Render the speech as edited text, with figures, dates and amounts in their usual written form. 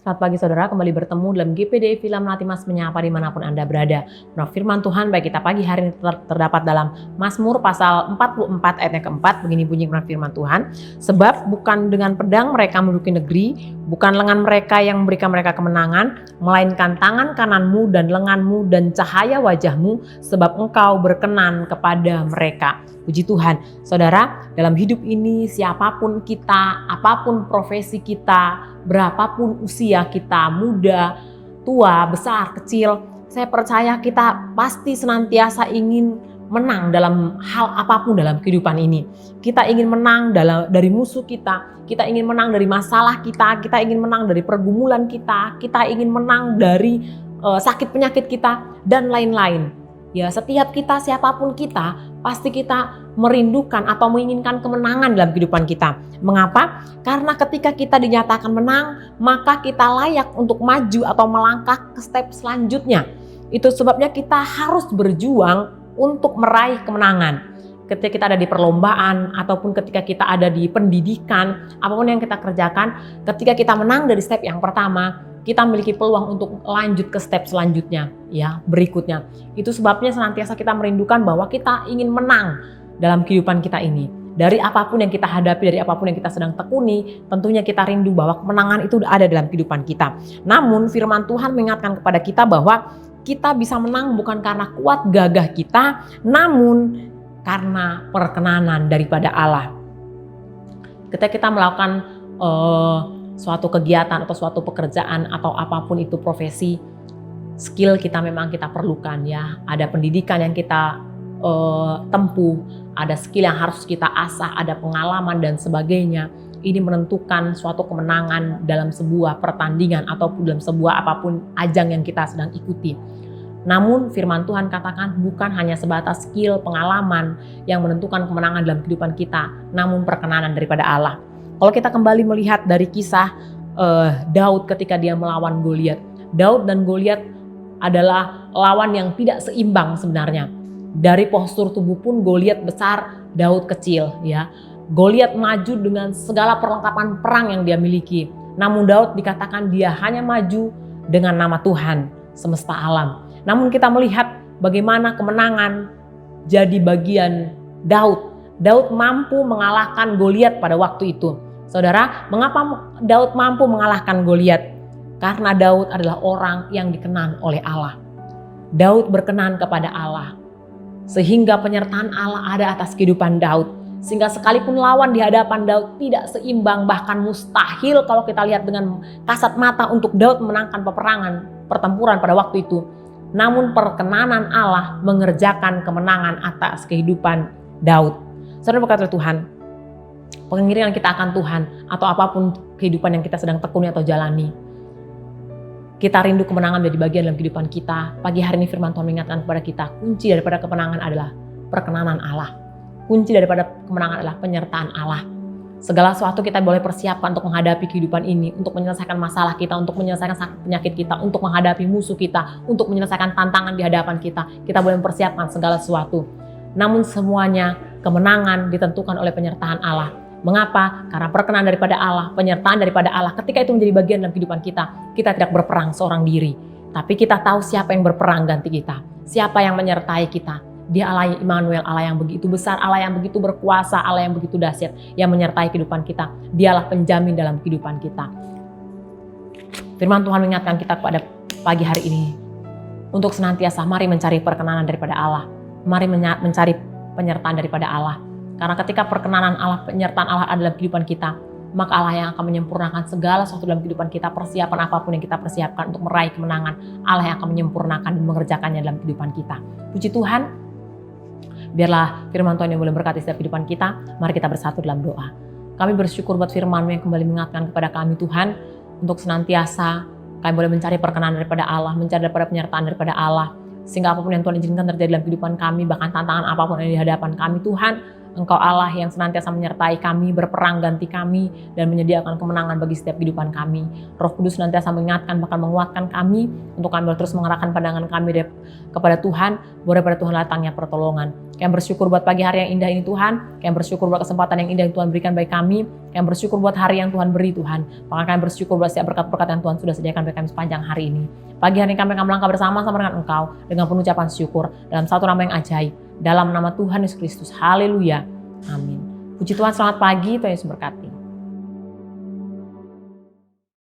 Selamat pagi saudara, kembali bertemu dalam GPD Villa Melati Mas menyapa dimanapun Anda berada. Menurut firman Tuhan bagi kita pagi hari ini terdapat dalam Mazmur pasal 44 ayat yang keempat. Begini bunyi firman Tuhan. Sebab bukan dengan pedang mereka menduduki negeri, bukan lengan mereka yang memberikan mereka kemenangan, melainkan tangan kananmu dan lenganmu dan cahaya wajahmu, sebab engkau berkenan kepada mereka. Puji Tuhan, saudara, dalam hidup ini siapapun kita, apapun profesi kita, berapapun usia kita, muda, tua, besar, kecil, saya percaya kita pasti senantiasa ingin menang dalam hal apapun dalam kehidupan ini. Kita ingin menang dari musuh kita ingin menang dari masalah kita ingin menang dari pergumulan kita ingin menang dari sakit penyakit kita, dan lain-lain. Ya, setiap kita, siapapun kita, pasti kita merindukan atau menginginkan kemenangan dalam kehidupan kita. Mengapa? Karena ketika kita dinyatakan menang, maka kita layak untuk maju atau melangkah ke step selanjutnya. Itu sebabnya kita harus berjuang untuk meraih kemenangan. Ketika kita ada di perlombaan ataupun ketika kita ada di pendidikan, apapun yang kita kerjakan, ketika kita menang dari step yang pertama, kita memiliki peluang untuk lanjut ke step selanjutnya, ya, berikutnya. Itu sebabnya senantiasa kita merindukan bahwa kita ingin menang dalam kehidupan kita ini. Dari apapun yang kita hadapi, dari apapun yang kita sedang tekuni, tentunya kita rindu bahwa kemenangan itu ada dalam kehidupan kita. Namun firman Tuhan mengingatkan kepada kita bahwa kita bisa menang bukan karena kuat gagah kita, namun karena perkenanan daripada Allah. Ketika kita melakukan suatu kegiatan atau suatu pekerjaan atau apapun itu profesi, skill kita memang kita perlukan, ya. Ada pendidikan yang kita tempuh, ada skill yang harus kita asah, ada pengalaman dan sebagainya. Ini menentukan suatu kemenangan dalam sebuah pertandingan ataupun dalam sebuah apapun ajang yang kita sedang ikuti. Namun firman Tuhan katakan bukan hanya sebatas skill, pengalaman yang menentukan kemenangan dalam kehidupan kita, namun perkenanan daripada Allah. Kalau kita kembali melihat dari kisah Daud ketika dia melawan Goliat. Daud dan Goliat adalah lawan yang tidak seimbang sebenarnya. Dari postur tubuh pun Goliat besar, Daud kecil, ya. Goliat maju dengan segala perlengkapan perang yang dia miliki. Namun Daud dikatakan dia hanya maju dengan nama Tuhan semesta alam. Namun kita melihat bagaimana kemenangan jadi bagian Daud. Daud mampu mengalahkan Goliat pada waktu itu. Saudara, mengapa Daud mampu mengalahkan Goliat? Karena Daud adalah orang yang dikenan oleh Allah. Daud berkenan kepada Allah. Sehingga penyertaan Allah ada atas kehidupan Daud. Sehingga sekalipun lawan di hadapan Daud tidak seimbang, bahkan mustahil kalau kita lihat dengan kasat mata untuk Daud memenangkan pertempuran pada waktu itu. Namun perkenanan Allah mengerjakan kemenangan atas kehidupan Daud. Saudara, berkata Tuhan, pengiringan kita akan Tuhan atau apapun kehidupan yang kita sedang tekuni atau jalani, kita rindu kemenangan menjadi bagian dalam kehidupan kita. Pagi hari ini firman Tuhan mengingatkan kepada kita, kunci daripada kemenangan adalah perkenanan Allah. Kunci daripada kemenangan adalah penyertaan Allah. Segala sesuatu kita boleh persiapkan untuk menghadapi kehidupan ini, untuk menyelesaikan masalah kita, untuk menyelesaikan sakit penyakit kita, untuk menghadapi musuh kita, untuk menyelesaikan tantangan di hadapan kita. Kita boleh mempersiapkan segala sesuatu. Namun semuanya kemenangan ditentukan oleh penyertaan Allah. Mengapa? Karena perkenan daripada Allah, penyertaan daripada Allah. Ketika itu menjadi bagian dalam kehidupan kita, kita tidak berperang seorang diri. Tapi kita tahu siapa yang berperang ganti kita. Siapa yang menyertai kita. Dia Allah Immanuel, Allah yang begitu besar, Allah yang begitu berkuasa, Allah yang begitu dahsyat, yang menyertai kehidupan kita. Dialah penjamin dalam kehidupan kita. Firman Tuhan mengingatkan kita pada pagi hari ini untuk senantiasa mari mencari perkenanan daripada Allah. Mari mencari penyertaan daripada Allah. Karena ketika perkenanan Allah, penyertaan Allah ada dalam kehidupan kita, maka Allah yang akan menyempurnakan segala sesuatu dalam kehidupan kita. Persiapan apapun yang kita persiapkan untuk meraih kemenangan, Allah yang akan menyempurnakan dan mengerjakannya dalam kehidupan kita. Puji Tuhan, biarlah firman Tuhan yang boleh berkati setiap kehidupan kita. Mari kita bersatu dalam doa. Kami bersyukur buat firman-Mu yang kembali mengingatkan kepada kami Tuhan, untuk senantiasa kami boleh mencari perkenanan daripada Allah, mencari daripada penyertaan daripada Allah. Sehingga apapun yang Tuhan izinkan terjadi dalam kehidupan kami, bahkan tantangan apapun yang di hadapan kami Tuhan, Engkau Allah yang senantiasa menyertai kami, berperang ganti kami, dan menyediakan kemenangan bagi setiap kehidupan kami. Roh Kudus senantiasa mengingatkan, bahkan menguatkan kami untuk kami terus mengarahkan pandangan kami kepada Tuhan, bahwa daripada Tuhan datangnya pertolongan. Kami bersyukur buat pagi hari yang indah ini Tuhan, kami bersyukur buat kesempatan yang indah yang Tuhan berikan bagi kami, kami bersyukur buat hari yang Tuhan beri Tuhan, bahkan kami bersyukur buat setiap berkat-berkat yang Tuhan sudah sediakan bagi kami sepanjang hari ini. Pagi hari ini kami akan melangkah bersama-sama dengan Engkau, dengan penuh ucapan syukur, dalam satu nama yang ajaib, dalam nama Tuhan Yesus Kristus. Haleluya. Amin. Puji Tuhan, selamat pagi, Tuhan Yesus berkati.